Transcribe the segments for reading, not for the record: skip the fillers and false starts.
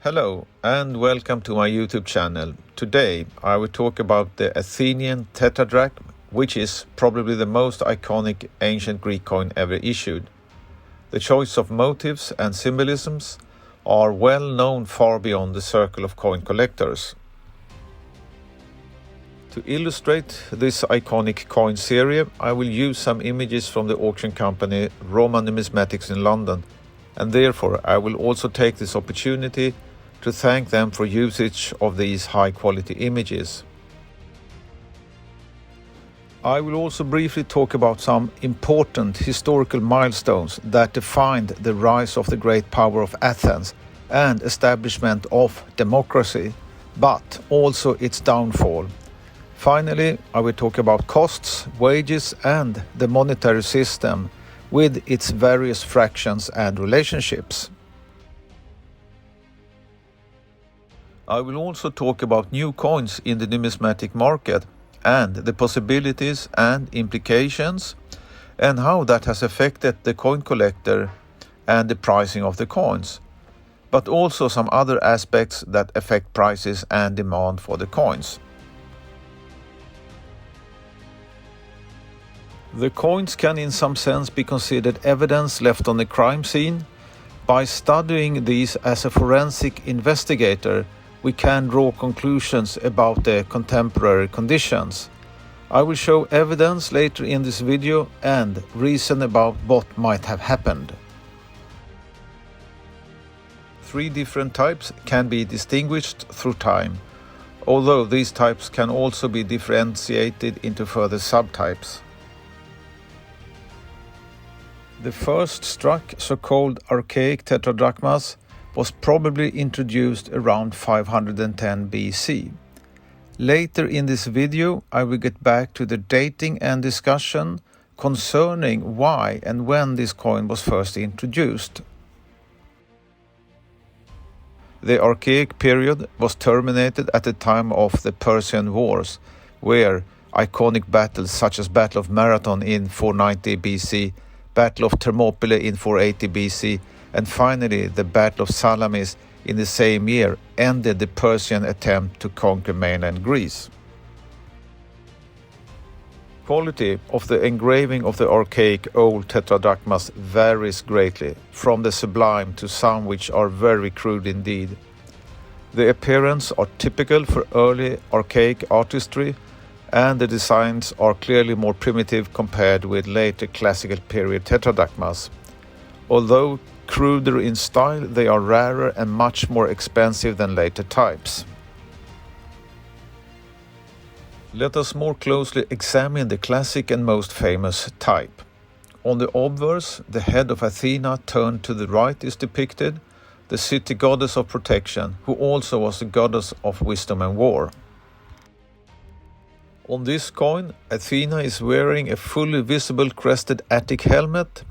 Hello and welcome to my YouTube channel. Today I will talk about the Athenian Tetradrachm, which is probably the most iconic ancient Greek coin ever issued. The choice of motifs and symbolisms are well known far beyond the circle of coin collectors. To illustrate this iconic coin series, I will use some images from the auction company Roman Numismatics in London, and therefore I will also take this opportunity to thank them for usage of these high-quality images. I will also briefly talk about some important historical milestones that defined the rise of the great power of Athens and establishment of democracy, but also its downfall. Finally, I will talk about costs, wages, and the monetary system with its various fractions and relationships. I will also talk about new coins in the numismatic market and the possibilities and implications, and how that has affected the coin collector and the pricing of the coins, but also some other aspects that affect prices and demand for the coins. The coins can in some sense be considered evidence left on the crime scene. By studying these as a forensic investigator, we can draw conclusions about the contemporary conditions. I will show evidence later in this video and reason about what might have happened. Three different types can be distinguished through time, although these types can also be differentiated into further subtypes. The first struck, so-called Archaic Tetradrachmas, was probably introduced around 510 BC. Later in this video, I will get back to the dating and discussion concerning why and when this coin was first introduced. The Archaic period was terminated at the time of the Persian Wars, where iconic battles such as Battle of Marathon in 490 BC, Battle of Thermopylae in 480 BC, and finally the Battle of Salamis in the same year ended the Persian attempt to conquer mainland Greece. Quality of the engraving of the archaic old tetradrachmas varies greatly, from the sublime to some which are very crude indeed. The appearance are typical for early archaic artistry, and the designs are clearly more primitive compared with later classical period tetradrachmas. Although cruder in style, they are rarer and much more expensive than later types. Let us more closely examine the classic and most famous type. On the obverse, the head of Athena turned to the right is depicted, the city goddess of protection, who also was the goddess of wisdom and war. On this coin, Athena is wearing a fully visible crested Attic helmet,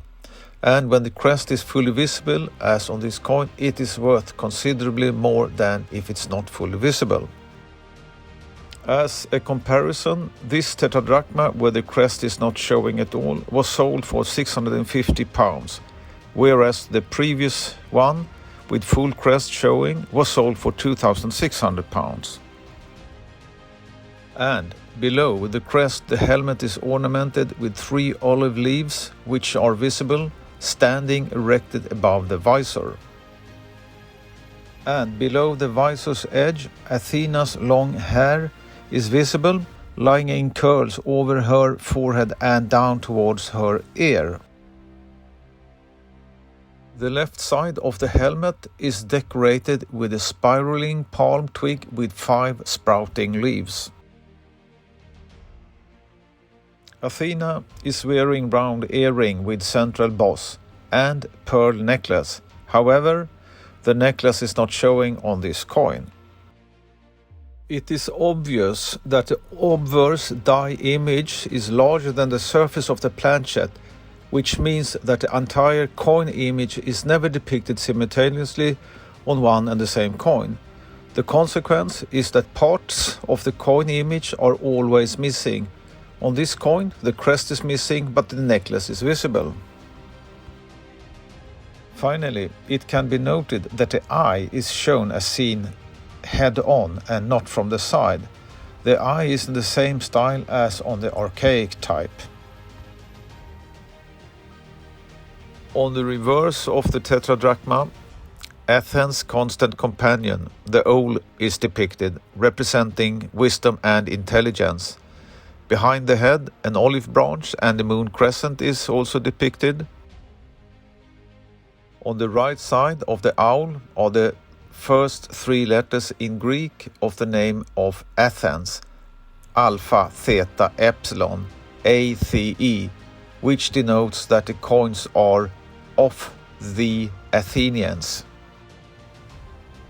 and when the crest is fully visible, as on this coin, it is worth considerably more than if it's not fully visible. As a comparison, this tetradrachma, where the crest is not showing at all, was sold for £650, whereas the previous one, with full crest showing, was sold for £2,600. And below the crest, the helmet is ornamented with 3 olive leaves, which are visible, standing erected above the visor. And below the visor's edge, Athena's long hair is visible, lying in curls over her forehead and down towards her ear. The left side of the helmet is decorated with a spiraling palm twig with 5 sprouting leaves. Athena is wearing round earring with central boss and pearl necklace. However, the necklace is not showing on this coin. It is obvious that the obverse die image is larger than the surface of the planchet, which means that the entire coin image is never depicted simultaneously on one and the same coin. The consequence is that parts of the coin image are always missing. On this coin, the crest is missing, but the necklace is visible. Finally, it can be noted that the eye is shown as seen head-on and not from the side. The eye is in the same style as on the archaic type. On the reverse of the Tetradrachma, Athens' constant companion, the owl, is depicted, representing wisdom and intelligence. Behind the head, an olive branch and the moon crescent is also depicted. On the right side of the owl are the first three letters in Greek of the name of Athens, Alpha, Theta, Epsilon, ATHE, which denotes that the coins are of the Athenians.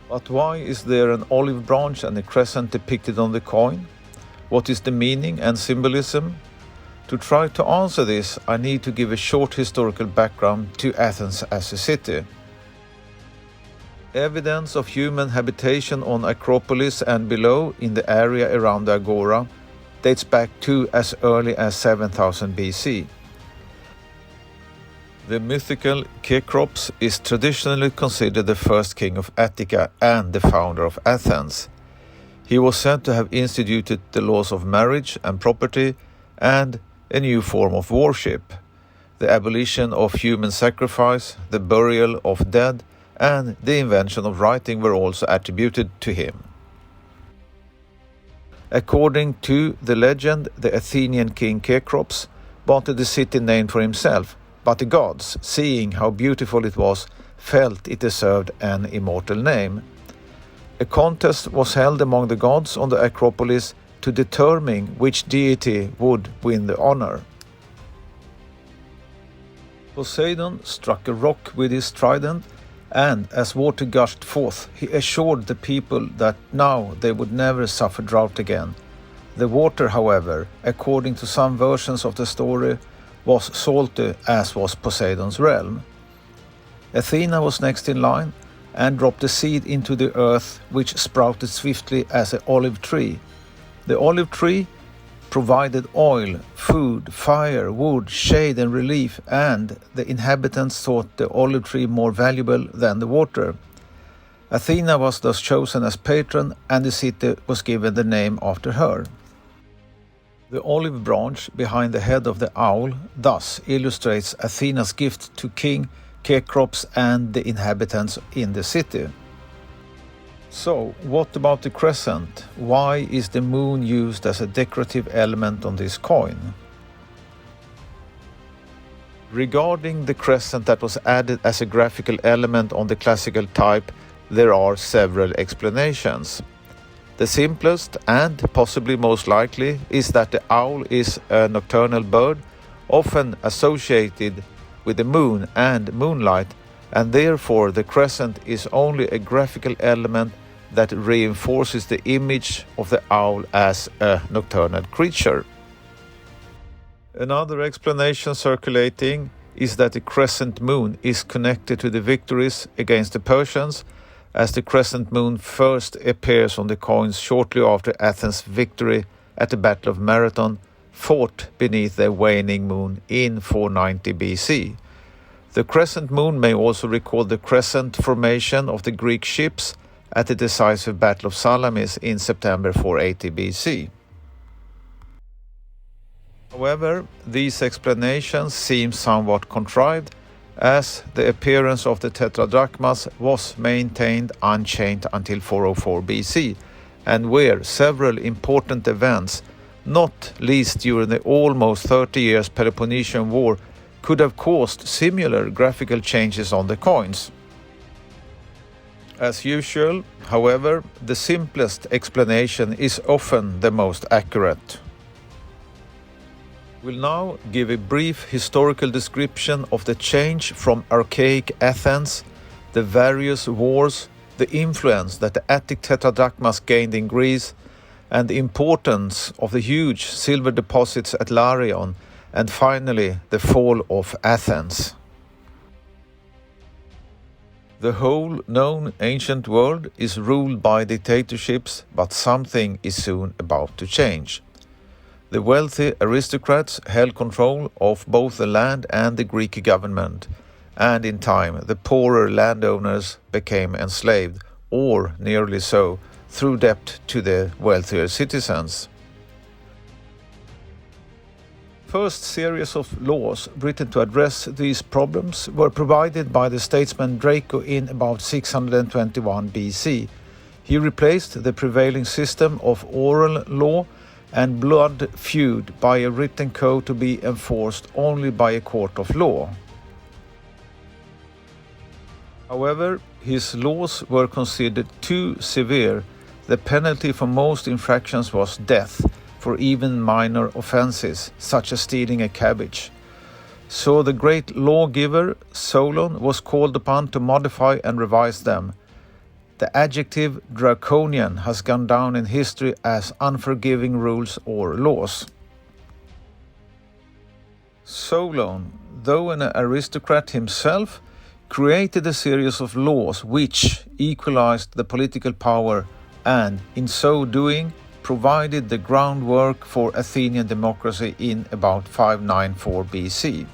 But why is there an olive branch and a crescent depicted on the coin? What is the meaning and symbolism? To try to answer this, I need to give a short historical background to Athens as a city. Evidence of human habitation on Acropolis and below in the area around the Agora dates back to as early as 7000 BC. The mythical Cecrops is traditionally considered the first king of Attica and the founder of Athens. He was said to have instituted the laws of marriage and property and a new form of worship. The abolition of human sacrifice, the burial of dead, and the invention of writing were also attributed to him. According to the legend, the Athenian king Cecrops wanted the city named for himself, but the gods, seeing how beautiful it was, felt it deserved an immortal name. A contest was held among the gods on the Acropolis to determine which deity would win the honor. Poseidon struck a rock with his trident, and as water gushed forth, he assured the people that now they would never suffer drought again. The water, however, according to some versions of the story, was salty as was Poseidon's realm. Athena was next in line and dropped a seed into the earth, which sprouted swiftly as an olive tree. The olive tree provided oil, food, fire, wood, shade and relief, and the inhabitants thought the olive tree more valuable than the water. Athena was thus chosen as patron, and the city was given the name after her. The olive branch behind the head of the owl thus illustrates Athena's gift to King Cecrops and the inhabitants in the city. So, what about the crescent? Why is the moon used as a decorative element on this coin? Regarding the crescent that was added as a graphical element on the classical type, there are several explanations. The simplest and possibly most likely is that the owl is a nocturnal bird, often associated with the moon and moonlight, and therefore the crescent is only a graphical element that reinforces the image of the owl as a nocturnal creature. Another explanation circulating is that the crescent moon is connected to the victories against the Persians, as the crescent moon first appears on the coins shortly after Athens' victory at the Battle of Marathon, fought beneath the waning moon in 490 BC. The crescent moon may also recall the crescent formation of the Greek ships at the decisive Battle of Salamis in September 480 BC. However, these explanations seem somewhat contrived, as the appearance of the Tetradrachmas was maintained unchanged until 404 BC, and where several important events, not least during the almost 30 years Peloponnesian War, could have caused similar graphical changes on the coins. As usual, however, the simplest explanation is often the most accurate. We'll now give a brief historical description of the change from archaic Athens, the various wars, the influence that the Attic Tetradrachmas gained in Greece, and the importance of the huge silver deposits at Larion, and finally the fall of Athens. The whole known ancient world is ruled by dictatorships, but something is soon about to change. The wealthy aristocrats held control of both the land and the Greek government, and in time the poorer landowners became enslaved, or nearly so, through debt to the wealthier citizens. First series of laws written to address these problems were provided by the statesman Draco in about 621 BC. He replaced the prevailing system of oral law and blood feud by a written code to be enforced only by a court of law. However, his laws were considered too severe. The penalty for most infractions was death, for even minor offenses, such as stealing a cabbage. So the great lawgiver Solon was called upon to modify and revise them. The adjective draconian has gone down in history as unforgiving rules or laws. Solon, though an aristocrat himself, created a series of laws which equalized the political power and, in so doing, provided the groundwork for Athenian democracy in about 594 BC.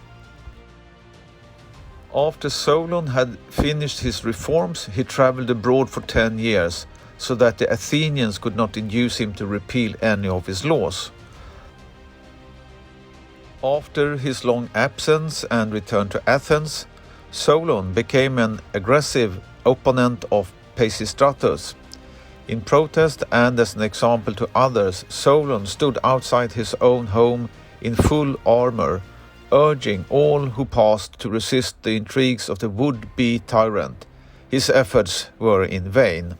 After Solon had finished his reforms, he traveled abroad for 10 years, so that the Athenians could not induce him to repeal any of his laws. After his long absence and return to Athens, Solon became an aggressive opponent of Pisistratus. In protest and as an example to others, Solon stood outside his own home in full armor, urging all who passed to resist the intrigues of the would-be tyrant. His efforts were in vain.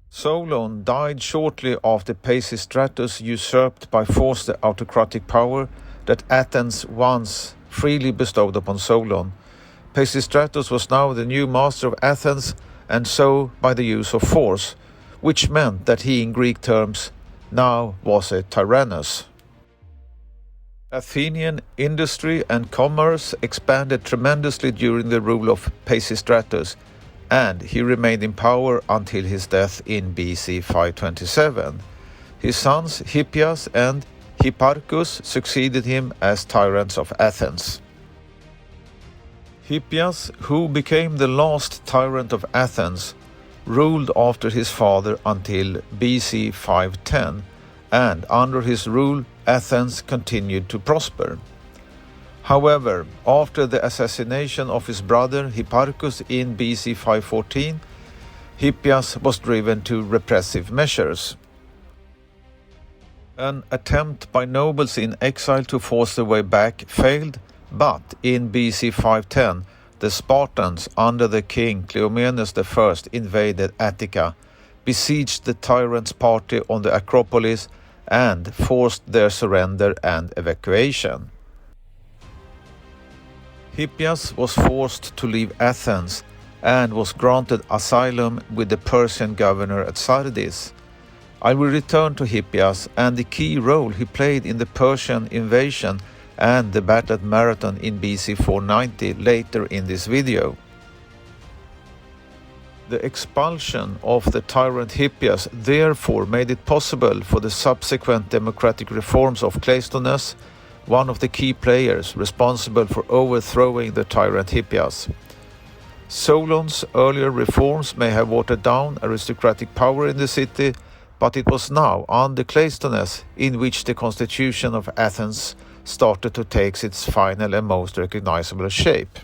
Solon died shortly after Pisistratus usurped by force the autocratic power that Athens once freely bestowed upon Solon. Pisistratus was now the new master of Athens, and so by the use of force, which meant that he, in Greek terms, now was a tyrannus. Athenian industry and commerce expanded tremendously during the rule of Pisistratus, and he remained in power until his death in BC 527. His sons Hippias and Hipparchus succeeded him as tyrants of Athens. Hippias, who became the last tyrant of Athens, ruled after his father until BC 510, and under his rule Athens continued to prosper. However, after the assassination of his brother Hipparchus in BC 514, Hippias was driven to repressive measures. An attempt by nobles in exile to force their way back failed, but in BC 510, the Spartans under the king Cleomenes I invaded Attica, besieged the tyrant's party on the Acropolis, and forced their surrender and evacuation. Hippias was forced to leave Athens and was granted asylum with the Persian governor at Sardis. I will return to Hippias and the key role he played in the Persian invasion and the battle at Marathon in BC 490 later in this video. The expulsion of the tyrant Hippias therefore made it possible for the subsequent democratic reforms of Cleomenes, one of the key players responsible for overthrowing the tyrant Hippias. Solon's earlier reforms may have watered down aristocratic power in the city, but it was now under Cleomenes in which the constitution of Athens started to take its final and most recognizable shape.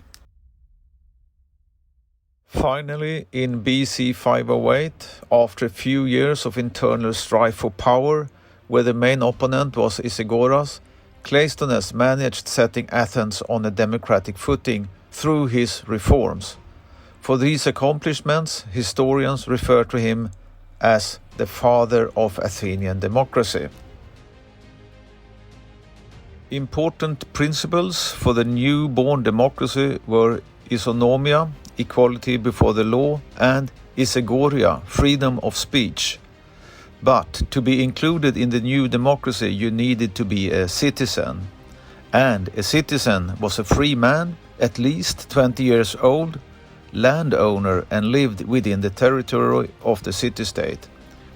Finally, in BC 508, after a few years of internal strife for power, where the main opponent was Isagoras, Cleomenes managed setting Athens on a democratic footing through his reforms. For these accomplishments, historians refer to him as the father of Athenian democracy. Important principles for the newborn democracy were isonomia, equality before the law, and isagoria, freedom of speech. But to be included in the new democracy, you needed to be a citizen. And a citizen was a free man, at least 20 years old, landowner, and lived within the territory of the city-state.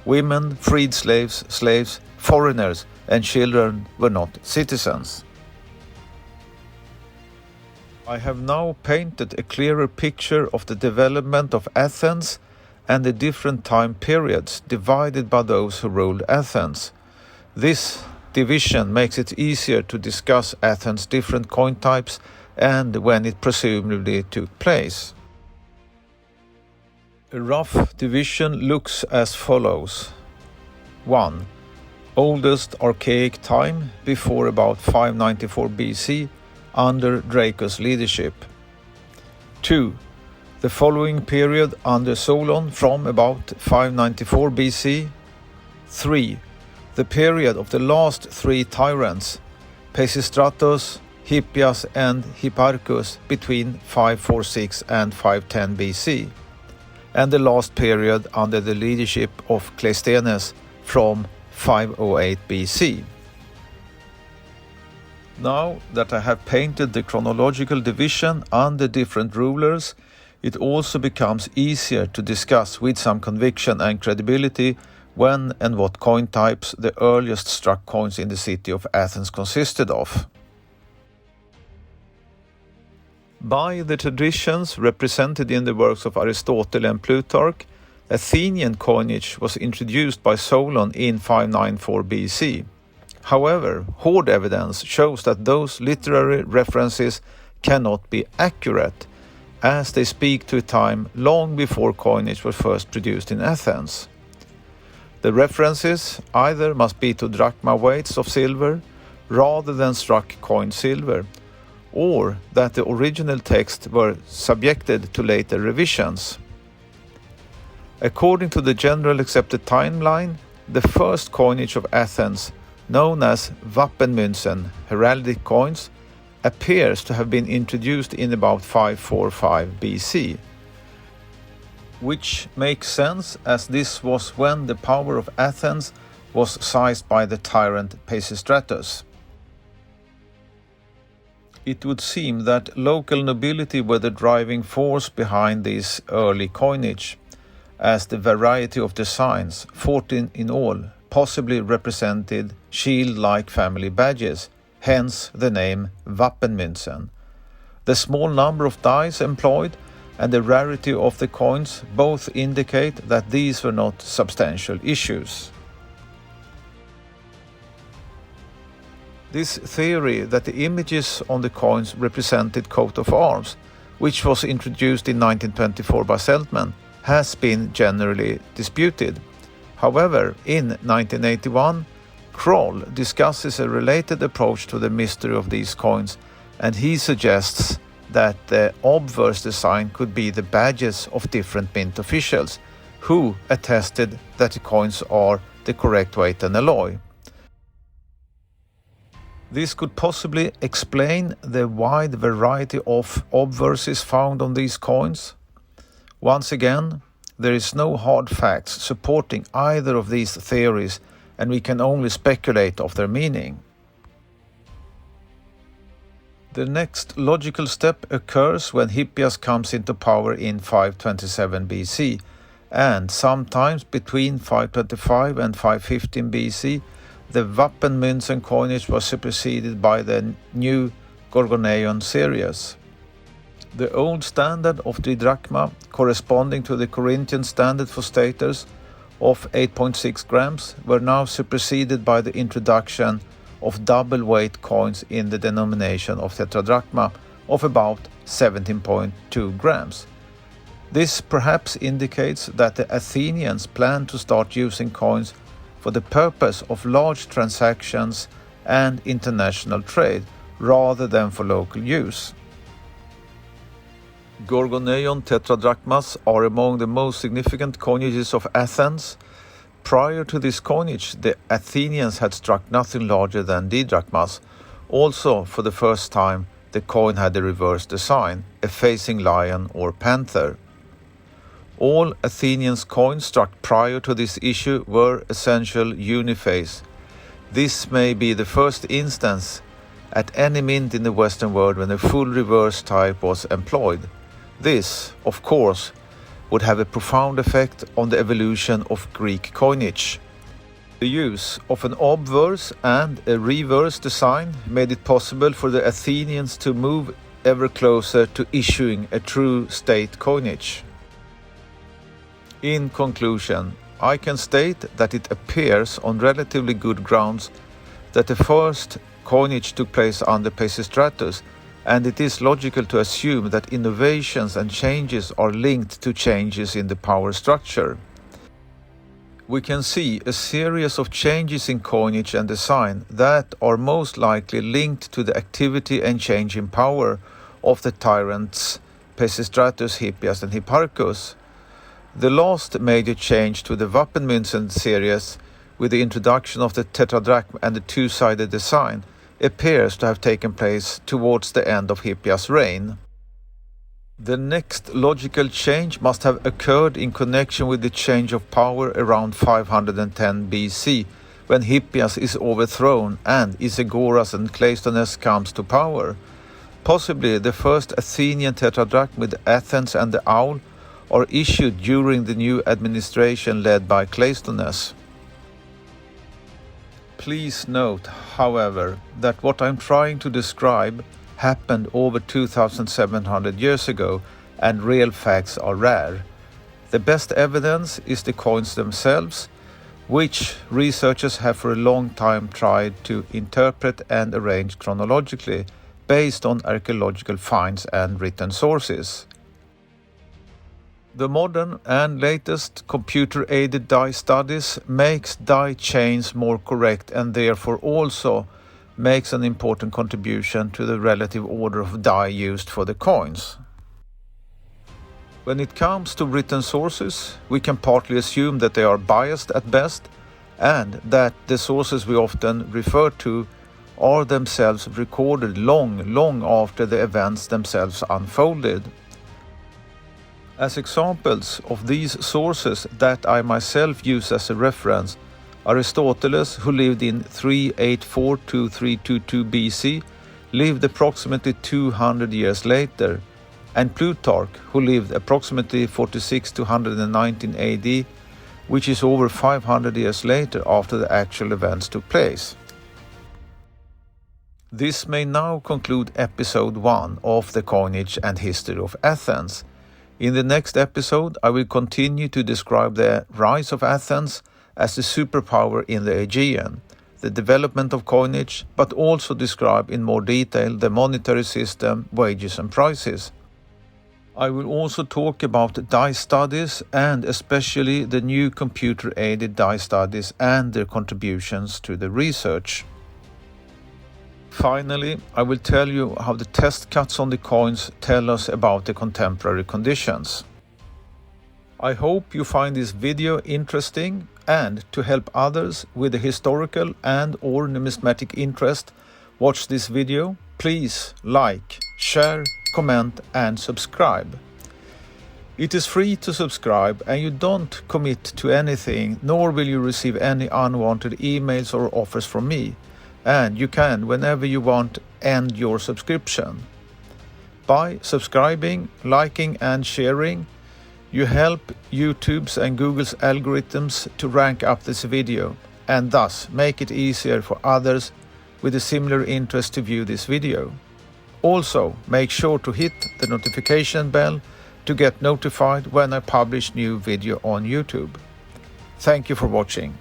Women, freed slaves, foreigners, and children were not citizens. I have now painted a clearer picture of the development of Athens and the different time periods divided by those who ruled Athens. This division makes it easier to discuss Athens' different coin types and when it presumably took place. A rough division looks as follows. 1. Oldest Archaic time before about 594 BC under Draco's leadership. 2. The following period under Solon from about 594 BC. 3. The period of the last three tyrants, Pisistratus, Hippias and Hipparchus between 546 and 510 BC, and the last period under the leadership of Cleomenes from 508 BC. Now that I have painted the chronological division under different rulers, it also becomes easier to discuss with some conviction and credibility when and what coin types the earliest struck coins in the city of Athens consisted of. By the traditions represented in the works of Aristotle and Plutarch, Athenian coinage was introduced by Solon in 594 BC. However, hoard evidence shows that those literary references cannot be accurate, as they speak to a time long before coinage was first produced in Athens. The references either must be to drachma weights of silver rather than struck coined silver, or that the original text were subjected to later revisions. According to the general accepted timeline, the first coinage of Athens, known as Wappenmünzen, heraldic coins, appears to have been introduced in about 545 BC, which makes sense as this was when the power of Athens was seized by the tyrant Pisistratus. It would seem that local nobility were the driving force behind this early coinage, as the variety of designs, 14 in all, possibly represented shield-like family badges, hence the name Wappenmünzen. The small number of dies employed and the rarity of the coins both indicate that these were not substantial issues. This theory that the images on the coins represented coat of arms, which was introduced in 1924 by Seltman, has been generally disputed. However, in 1981, Kroll discusses a related approach to the mystery of these coins, and he suggests that the obverse design could be the badges of different mint officials, who attested that the coins are the correct weight and alloy. This could possibly explain the wide variety of obverses found on these coins. Once again, there is no hard facts supporting either of these theories, and we can only speculate of their meaning. The next logical step occurs when Hippias comes into power in 527 BC, and sometimes between 525 and 515 BC, the Wappenmünzen coinage was superseded by the new Gorgonean series. The old standard of the drachma, corresponding to the Corinthian standard for staters of 8.6 grams, were now superseded by the introduction of double weight coins in the denomination of tetradrachma of about 17.2 grams. This perhaps indicates that the Athenians planned to start using coins for the purpose of large transactions and international trade rather than for local use. Gorgonean tetradrachmas are among the most significant coinages of Athens. Prior to this coinage, the Athenians had struck nothing larger than didrachmas. Also, for the first time, the coin had a reverse design, a facing lion or panther. All Athenians' coins struck prior to this issue were essential uniface. This may be the first instance at any mint in the Western world when a full reverse type was employed. This, of course, would have a profound effect on the evolution of Greek coinage. The use of an obverse and a reverse design made it possible for the Athenians to move ever closer to issuing a true state coinage. In conclusion, I can state that it appears on relatively good grounds that the first coinage took place under Pisistratus, and it is logical to assume that innovations and changes are linked to changes in the power structure. We can see a series of changes in coinage and design that are most likely linked to the activity and change in power of the tyrants Pisistratus, Hippias and Hipparchus. The last major change to the Wappenmünzen series, with the introduction of the Tetradrachm and the two-sided design, appears to have taken place towards the end of Hippias' reign. The next logical change must have occurred in connection with the change of power around 510 BC, when Hippias is overthrown and Isagoras and Cleomenes comes to power. Possibly the first Athenian Tetradrachm with Athens and the owl are issued during the new administration led by Cleomenes. Please note, however, that what I'm trying to describe happened over 2,700 years ago, and real facts are rare. The best evidence is the coins themselves, which researchers have for a long time tried to interpret and arrange chronologically based on archaeological finds and written sources. The modern and latest computer-aided die studies makes die chains more correct and therefore also makes an important contribution to the relative order of die used for the coins. When it comes to written sources, we can partly assume that they are biased at best and that the sources we often refer to are themselves recorded long after the events themselves unfolded. As examples of these sources that I myself use as a reference, Aristotle, who lived in 384 to 322 BC, lived approximately 200 years later, and Plutarch, who lived approximately 46 to 119 AD, which is over 500 years later after the actual events took place. This may now conclude episode 1 of the coinage and history of Athens. In the next episode, I will continue to describe the rise of Athens as a superpower in the Aegean, the development of coinage, but also describe in more detail the monetary system, wages and prices. I will also talk about die studies and especially the new computer-aided die studies and their contributions to the research. Finally, I will tell you how the test cuts on the coins tell us about the contemporary conditions. I hope you find this video interesting, and to help others with a historical and/or numismatic interest watch this video, please like, share, comment and subscribe. It is free to subscribe and you don't commit to anything, nor will you receive any unwanted emails or offers from me. And you can, whenever you want, end your subscription. By subscribing, liking and sharing, you help YouTube's and Google's algorithms to rank up this video and thus make it easier for others with a similar interest to view this video. Also, make sure to hit the notification bell to get notified when I publish new video on YouTube. Thank you for watching.